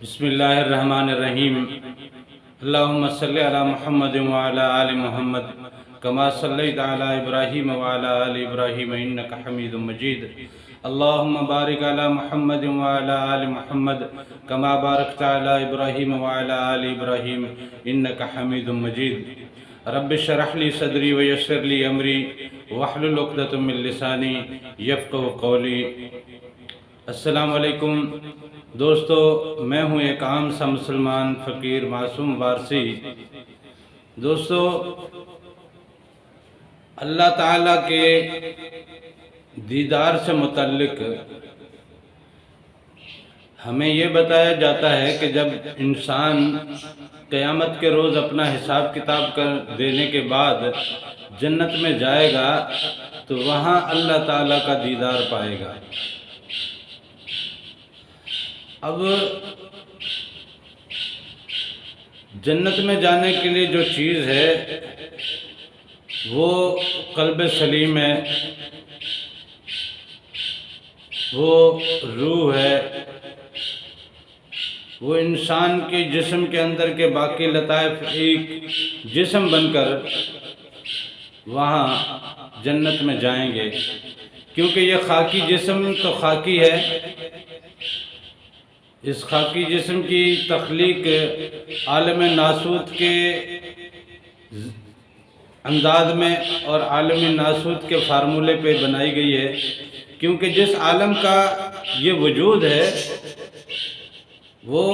بسم اللہ الرحمن الرحیم اللہم صلی علی محمد وعلی آل محمد کما صلیت علی ابراہیم وعلی آل ابراہیم انکا حمید مجید اللہم بارک علی محمد وعلی آل محمد کما بارکت علی ابراہیم وعلی آل ابراہیم انکا حمید مجید رب اشرح لی صدری ویسر لی امری واحلل عقدۃ من لسانی یفقہوا قولی۔ السلام علیکم دوستو، میں ہوں ایک عام سا مسلمان فقیر معصوم وارسی۔ دوستو، اللہ تعالیٰ کے دیدار سے متعلق ہمیں یہ بتایا جاتا ہے کہ جب انسان قیامت کے روز اپنا حساب کتاب کر دینے کے بعد جنت میں جائے گا تو وہاں اللہ تعالیٰ کا دیدار پائے گا۔ اب جنت میں جانے کے لیے جو چیز ہے وہ قلب سلیم ہے، وہ روح ہے، وہ انسان کے جسم کے اندر کے باقی لطائف ایک جسم بن کر وہاں جنت میں جائیں گے، کیونکہ یہ خاکی جسم تو خاکی ہے۔ اس خاکی جسم کی تخلیق عالم ناسوت کے انداز میں اور عالم ناسوت کے فارمولے پہ بنائی گئی ہے، کیونکہ جس عالم کا یہ وجود ہے وہ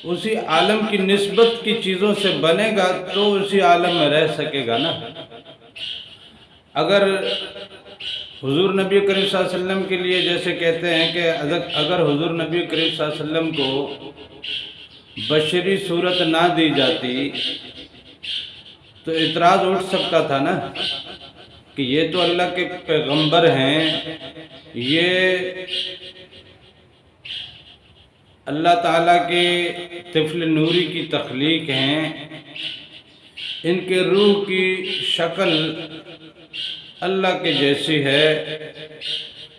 اسی عالم کی نسبت کی چیزوں سے بنے گا تو اسی عالم میں رہ سکے گا نا۔ اگر حضور نبی کریم صلی اللہ علیہ وسلم کے لیے جیسے کہتے ہیں کہ اگر حضور نبی کریم صلی اللہ علیہ وسلم کو بشری صورت نہ دی جاتی تو اعتراض اٹھ سکتا تھا نا کہ یہ تو اللہ کے پیغمبر ہیں، یہ اللہ تعالیٰ کے طفل نوری کی تخلیق ہیں، ان کے روح کی شکل اللہ کے جیسی ہے،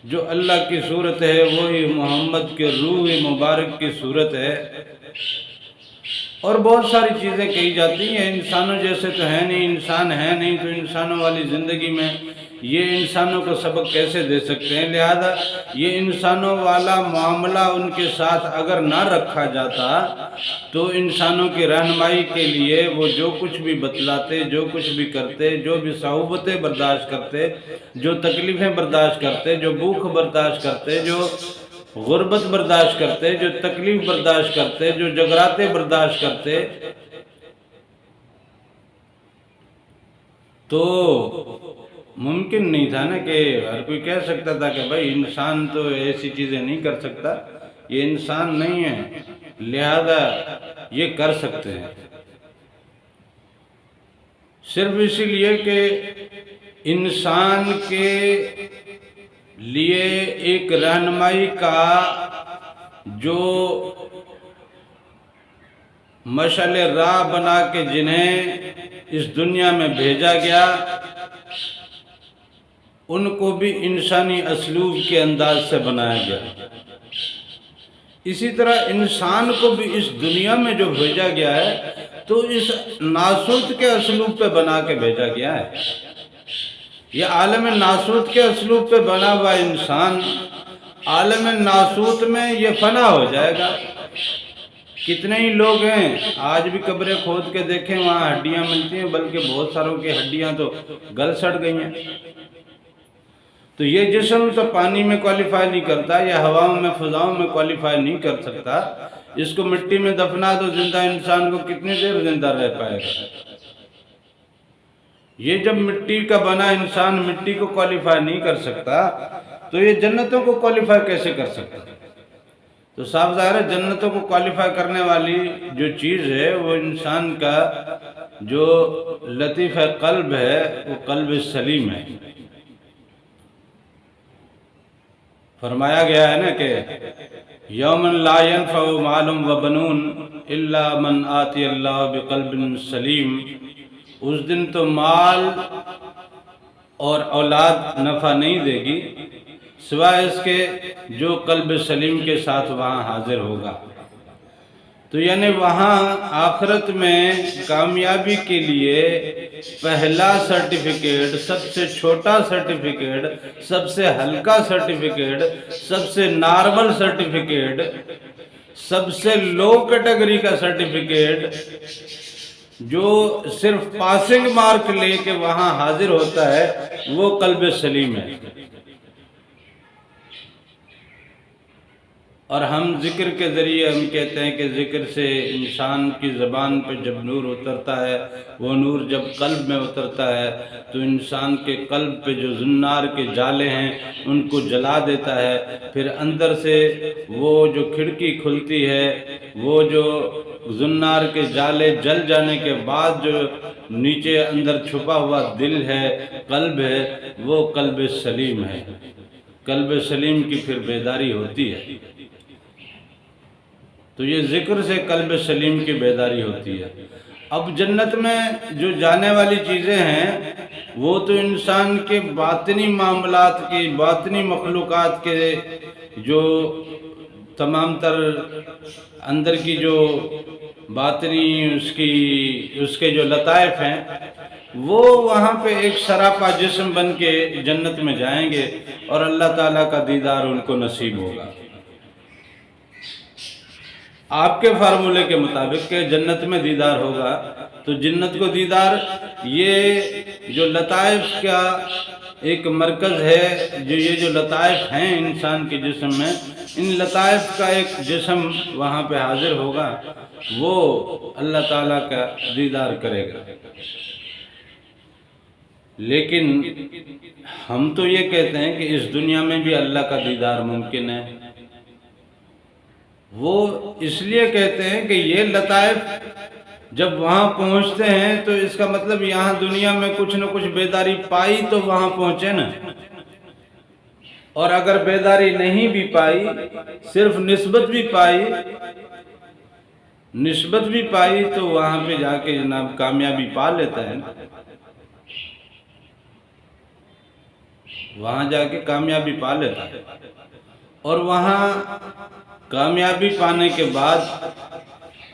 جو اللہ کی صورت ہے وہی محمد کے روح مبارک کی صورت ہے، اور بہت ساری چیزیں کہی جاتی ہیں۔ انسانوں جیسے تو ہے نہیں، انسان ہے نہیں تو انسانوں والی زندگی میں یہ انسانوں کو سبق کیسے دے سکتے ہیں؟ لہذا یہ انسانوں والا معاملہ ان کے ساتھ اگر نہ رکھا جاتا تو انسانوں کی رہنمائی کے لیے وہ جو کچھ بھی بتلاتے، جو کچھ بھی کرتے، جو بھی صعوبتیں برداشت کرتے، جو تکلیفیں برداشت کرتے، جو بھوک برداشت کرتے، جو غربت برداشت کرتے، جو تکلیف برداشت کرتے، جو جگراتے برداشت کرتے، تو ممکن نہیں تھا نا کہ ہر کوئی کہہ سکتا تھا کہ بھائی انسان تو ایسی چیزیں نہیں کر سکتا، یہ انسان نہیں ہے لہذا یہ کر سکتے ہیں۔ صرف اسی لیے کہ انسان کے لیے ایک رہنمائی کا جو مشعل راہ بنا کے جنہیں اس دنیا میں بھیجا گیا ان کو بھی انسانی اسلوب کے انداز سے بنایا گیا، اسی طرح انسان کو بھی اس دنیا میں جو بھیجا گیا ہے تو اس ناسوت کے اسلوب پہ بنا کے بھیجا گیا ہے۔ یہ عالم ناسوت کے اسلوب پہ بنا ہوا انسان عالم ناسوت میں یہ فنا ہو جائے گا۔ کتنے ہی لوگ ہیں آج بھی قبریں کھود کے دیکھیں وہاں ہڈیاں ملتی ہیں، بلکہ بہت ساروں کی ہڈیاں تو گل سڑ گئی ہیں۔ تو یہ جسم تو پانی میں کوالیفائی نہیں کرتا، یہ ہواؤں میں فضاؤں میں کوالیفائی نہیں کر سکتا، اس کو مٹی میں دفنا دو زندہ انسان کو کتنی دیر زندہ رہ پائے گا؟ یہ جب مٹی کا بنا انسان مٹی کو کوالیفائی نہیں کر سکتا تو یہ جنتوں کو کوالیفائی کیسے کر سکتا؟ تو صاف ظاہر ہے جنتوں کو کوالیفائی کرنے والی جو چیز ہے وہ انسان کا جو لطیف قلب ہے وہ قلب سلیم ہے۔ فرمایا گیا ہے نا کہ یوم لا ينفع مال و بنون الا من آتی اللہ بقلب سلیم، اس دن تو مال اور اولاد نفع نہیں دے گی سوائے اس کے جو قلب سلیم کے ساتھ وہاں حاضر ہوگا۔ تو یعنی وہاں آخرت میں کامیابی کے لیے پہلا سرٹیفکیٹ، سب سے چھوٹا سرٹیفکیٹ، سب سے ہلکا سرٹیفکیٹ، سب سے نارمل سرٹیفکیٹ، سب سے لو کیٹیگری کا سرٹیفکیٹ جو صرف پاسنگ مارک لے کے وہاں حاضر ہوتا ہے وہ قلب سلیم ہے۔ اور ہم ذکر کے ذریعے ہم کہتے ہیں کہ ذکر سے انسان کی زبان پہ جب نور اترتا ہے، وہ نور جب قلب میں اترتا ہے تو انسان کے قلب پہ جو زنار کے جالے ہیں ان کو جلا دیتا ہے، پھر اندر سے وہ جو کھڑکی کھلتی ہے، وہ جو زنار کے جالے جل جانے کے بعد جو نیچے اندر چھپا ہوا دل ہے، قلب ہے، وہ قلب سلیم ہے۔ قلب سلیم کی پھر بیداری ہوتی ہے۔ تو یہ ذکر سے قلب سلیم کی بیداری ہوتی ہے۔ اب جنت میں جو جانے والی چیزیں ہیں وہ تو انسان کے باطنی معاملات کی، باطنی مخلوقات کے جو تمام تر اندر کی جو باطنی اس کے جو لطائف ہیں وہ وہاں پہ ایک سراپا جسم بن کے جنت میں جائیں گے اور اللہ تعالیٰ کا دیدار ان کو نصیب ہوگا۔ آپ کے فارمولے کے مطابق کہ جنت میں دیدار ہوگا تو جنت کو دیدار یہ جو لطائف کا ایک مرکز ہے، یہ جو لطائف ہیں انسان کے جسم میں، ان لطائف کا ایک جسم وہاں پہ حاضر ہوگا، وہ اللہ تعالیٰ کا دیدار کرے گا۔ لیکن ہم تو یہ کہتے ہیں کہ اس دنیا میں بھی اللہ کا دیدار ممکن ہے۔ وہ اس لیے کہتے ہیں کہ یہ لطائف جب وہاں پہنچتے ہیں تو اس کا مطلب یہاں دنیا میں کچھ نہ کچھ بیداری پائی تو وہاں پہنچے نا، اور اگر بیداری نہیں بھی پائی، صرف نسبت بھی پائی تو وہاں پہ جا کے جناب کامیابی پا لیتا ہے نا، وہاں جا کے کامیابی پا لیتا ہے۔ اور وہاں کامیابی پانے کے بعد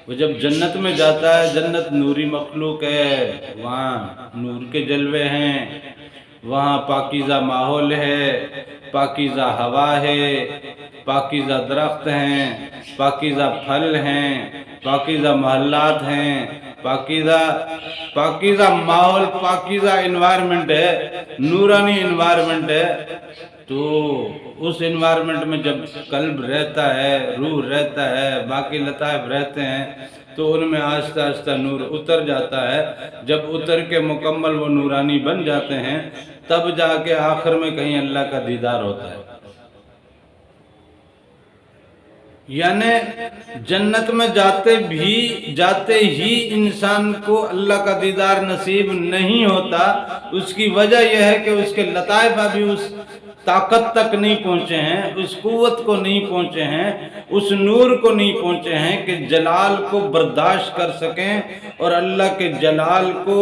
وہ جب جنت میں جاتا ہے، جنت نوری مخلوق ہے، وہاں نور کے جلوے ہیں، وہاں پاکیزہ ماحول ہے، پاکیزہ ہوا ہے، پاکیزہ درخت ہیں، پاکیزہ پھل ہیں، پاکیزہ محلات ہیں، پاکیزہ ماحول، پاکیزہ انوائرمنٹ ہے، نورانی انوائرمنٹ ہے۔ تو اس انوائرمنٹ میں جب قلب رہتا ہے، روح رہتا ہے، باقی لطائف رہتے ہیں تو ان میں آہستہ آہستہ نور اتر جاتا ہے۔ جب اتر کے مکمل وہ نورانی بن جاتے ہیں تب جا کے آخر میں کہیں اللہ کا دیدار ہوتا ہے۔ یعنی جنت میں جاتے ہی انسان کو اللہ کا دیدار نصیب نہیں ہوتا۔ اس کی وجہ یہ ہے کہ اس کے لطائف ابھی اس طاقت تک نہیں پہنچے ہیں، اس قوت کو نہیں پہنچے ہیں، اس نور کو نہیں پہنچے ہیں کہ جلال کو برداشت کر سکیں اور اللہ کے جلال کو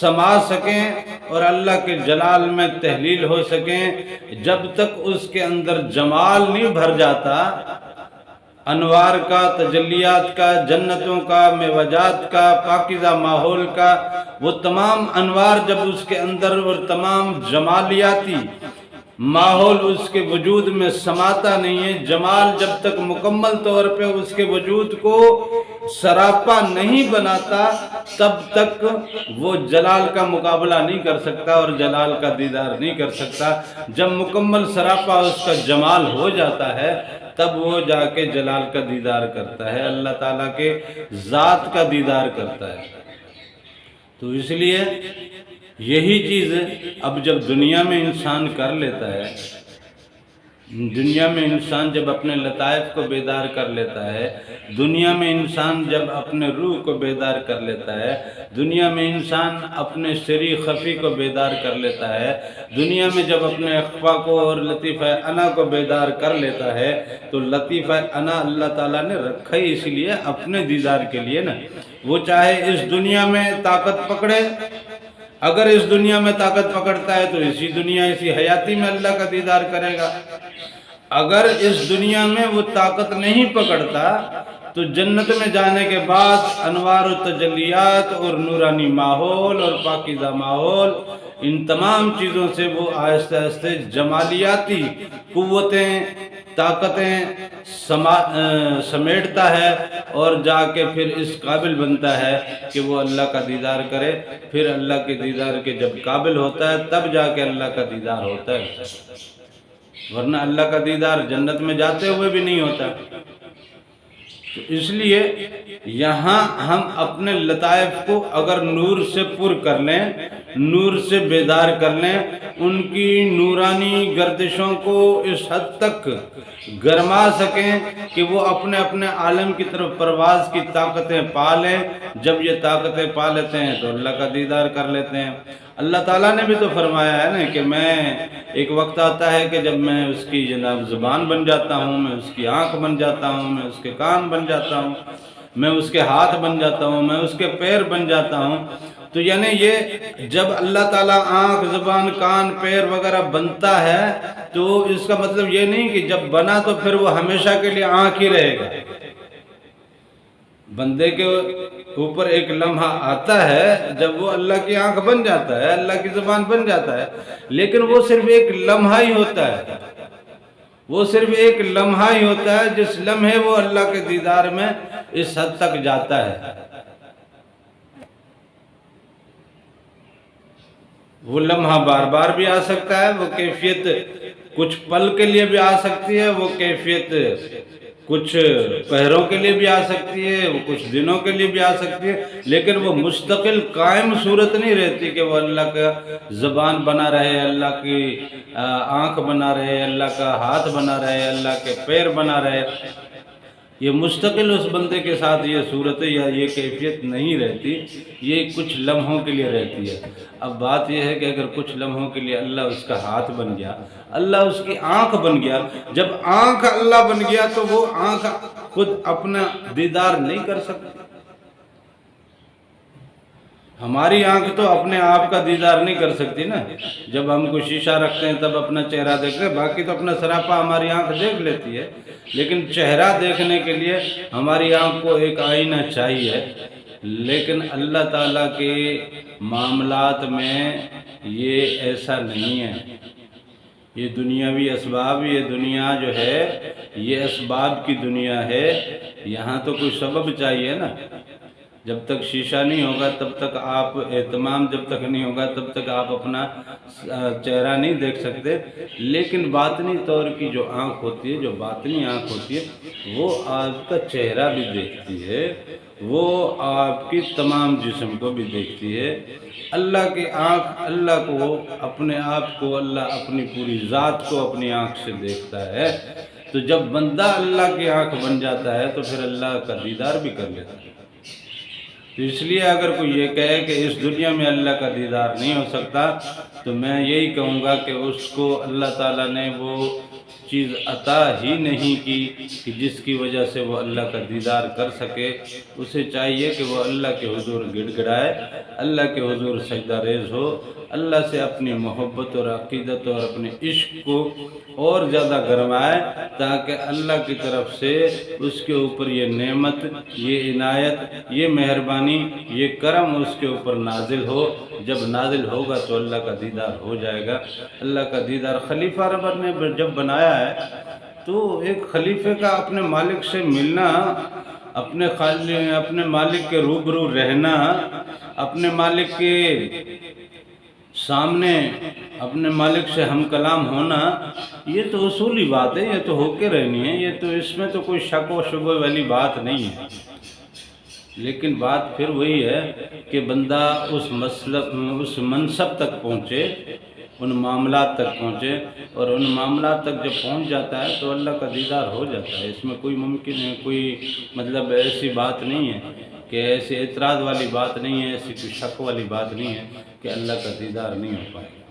سما سکیں اور اللہ کے جلال میں تحلیل ہو سکیں۔ جب تک اس کے اندر جمال نہیں بھر جاتا، انوار کا، تجلیات کا، جنتوں کا، معوجات کا، پاکیزہ ماحول کا، وہ تمام انوار جب اس کے اندر اور تمام جمالیاتی ماحول اس کے وجود میں سماتا نہیں ہے، جمال جب تک مکمل طور پہ اس کے وجود کو سراپا نہیں بناتا تب تک وہ جلال کا مقابلہ نہیں کر سکتا اور جلال کا دیدار نہیں کر سکتا۔ جب مکمل سراپا اس کا جمال ہو جاتا ہے تب وہ جا کے جلال کا دیدار کرتا ہے، اللہ تعالیٰ کے ذات کا دیدار کرتا ہے۔ تو اس لیے یہی چیز اب جب دنیا میں انسان کر لیتا ہے، دنیا میں انسان جب اپنے لطائف کو بیدار کر لیتا ہے، دنیا میں انسان جب اپنے روح کو بیدار کر لیتا ہے، دنیا میں انسان اپنے سری خفی کو بیدار کر لیتا ہے، دنیا میں جب اپنے اخفا کو اور لطیفہ انا کو بیدار کر لیتا ہے تو لطیفہ انا اللہ تعالیٰ نے رکھا ہی اس لیے اپنے دیدار کے لیے نا۔ وہ چاہے اس دنیا میں طاقت پکڑے، اگر اس دنیا میں طاقت پکڑتا ہے تو اسی دنیا، اسی حیاتی میں اللہ کا دیدار کرے گا۔ اگر اس دنیا میں وہ طاقت نہیں پکڑتا تو جنت میں جانے کے بعد انوار و تجلیات اور نورانی ماحول اور پاکیزہ ماحول، ان تمام چیزوں سے وہ آہستہ آہستہ جمالیاتی قوتیں، طاقتیں سمیٹتا ہے اور جا کے پھر اس قابل بنتا ہے کہ وہ اللہ کا دیدار کرے۔ پھر اللہ کے دیدار کے جب قابل ہوتا ہے تب جا کے اللہ کا دیدار ہوتا ہے، ورنہ اللہ کا دیدار جنت میں جاتے ہوئے بھی نہیں ہوتا۔ تو اس لیے یہاں ہم اپنے لطائف کو اگر نور سے پر کر لیں، نور سے بیدار کر لیں، ان کی نورانی گردشوں کو اس حد تک گرما سکیں کہ وہ اپنے اپنے عالم کی طرف پرواز کی طاقتیں پا لیں۔ جب یہ طاقتیں پا لیتے ہیں تو اللہ کا دیدار کر لیتے ہیں۔ اللہ تعالیٰ نے بھی تو فرمایا ہے نا کہ میں ایک وقت آتا ہے کہ جب میں اس کی جناب زبان بن جاتا ہوں، میں اس کی آنکھ بن جاتا ہوں، میں اس کے کان بن جاتا ہوں، میں اس کے ہاتھ بن جاتا ہوں، میں اس کے پیر بن جاتا ہوں۔ تو یعنی یہ جب اللہ تعالیٰ آنکھ، زبان، کان، پیر وغیرہ بنتا ہے تو اس کا مطلب یہ نہیں کہ جب بنا تو پھر وہ ہمیشہ کے لیے آنکھ ہی رہے گا۔ بندے کے اوپر ایک لمحہ آتا ہے جب وہ اللہ کی آنکھ بن جاتا ہے، اللہ کی زبان بن جاتا ہے، لیکن وہ صرف ایک لمحہ ہی ہوتا ہے، وہ صرف ایک لمحہ ہی ہوتا ہے جس لمحے وہ اللہ کے دیدار میں اس حد تک جاتا ہے۔ وہ لمحہ بار بار بھی آ سکتا ہے، وہ کیفیت کچھ پل کے لیے بھی آ سکتی ہے، وہ کیفیت کچھ پہروں کے لیے بھی آ سکتی ہے، وہ کچھ دنوں کے لیے بھی آ سکتی ہے، لیکن وہ مستقل قائم صورت نہیں رہتی کہ وہ اللہ کا زبان بنا رہے، اللہ کی آنکھ بنا رہے، اللہ کا ہاتھ بنا رہے، اللہ کے پیر بنا رہے۔ یہ مستقل اس بندے کے ساتھ یہ صورت یا یہ کیفیت نہیں رہتی، یہ کچھ لمحوں کے لیے رہتی ہے۔ اب بات یہ ہے کہ اگر کچھ لمحوں کے لیے اللہ اس کا ہاتھ بن گیا، اللہ اس کی آنکھ بن گیا، جب آنکھ اللہ بن گیا تو وہ آنکھ خود اپنا دیدار نہیں کر سکتی۔ ہماری آنکھ تو اپنے آپ کا دیدار نہیں کر سکتی نا۔ جب ہم کو شیشہ رکھتے ہیں تب اپنا چہرہ دیکھتے ہیں، باقی تو اپنا سراپا ہماری آنکھ دیکھ لیتی ہے، لیکن چہرہ دیکھنے کے لیے ہماری آنکھ کو ایک آئینہ چاہیے۔ لیکن اللہ تعالیٰ کے معاملات میں یہ ایسا نہیں ہے۔ یہ دنیاوی اسباب، یہ دنیا جو ہے یہ اسباب کی دنیا ہے، یہاں تو کوئی سبب چاہیے نا۔ جب تک شیشہ نہیں ہوگا تب تک آپ اہتمام، جب تک نہیں ہوگا تب تک آپ اپنا چہرہ نہیں دیکھ سکتے۔ لیکن باطنی طور کی جو آنکھ ہوتی ہے، جو باطنی آنکھ ہوتی ہے، وہ آپ کا چہرہ بھی دیکھتی ہے، وہ آپ کی تمام جسم کو بھی دیکھتی ہے۔ اللہ کی آنکھ اللہ کو، اپنے آپ کو اللہ اپنی پوری ذات کو اپنی آنکھ سے دیکھتا ہے۔ تو جب بندہ اللہ کی آنکھ بن جاتا ہے تو پھر اللہ کا دیدار بھی کر لیتا ہے۔ تو اس لیے اگر کوئی یہ کہے کہ اس دنیا میں اللہ کا دیدار نہیں ہو سکتا تو میں یہی کہوں گا کہ اس کو اللہ تعالیٰ نے وہ چیز عطا ہی نہیں کی کہ جس کی وجہ سے وہ اللہ کا دیدار کر سکے۔ اسے چاہیے کہ وہ اللہ کے حضور گڑ گڑائے، اللہ کے حضور سجدہ ریز ہو، اللہ سے اپنی محبت اور عقیدت اور اپنے عشق کو اور زیادہ گرمائے، تاکہ اللہ کی طرف سے اس کے اوپر یہ نعمت، یہ عنایت، یہ مہربانی، یہ کرم اس کے اوپر نازل ہو۔ جب نازل ہوگا تو اللہ کا دیدار ہو جائے گا۔ اللہ کا دیدار خلیفہ رب نے جب بنایا ہے تو ایک خلیفے کا اپنے مالک سے ملنا، اپنے مالک کے روبرو رہنا، اپنے مالک کے سامنے اپنے مالک سے ہم کلام ہونا، یہ تو اصولی بات ہے، یہ تو ہو کے رہنی ہے، یہ تو اس میں تو کوئی شک و شبہ والی بات نہیں ہے۔ لیکن بات پھر وہی ہے کہ بندہ اس منصب تک پہنچے، ان معاملات تک پہنچے، اور ان معاملات تک جب پہنچ جاتا ہے تو اللہ کا دیدار ہو جاتا ہے۔ اس میں کوئی ممکن ہے، کوئی مطلب ایسی بات نہیں ہے کہ ایسی اعتراض والی بات نہیں ہے، ایسی کوئی شک والی بات نہیں ہے کہ اللہ کا دیدار نہیں ہو پائے۔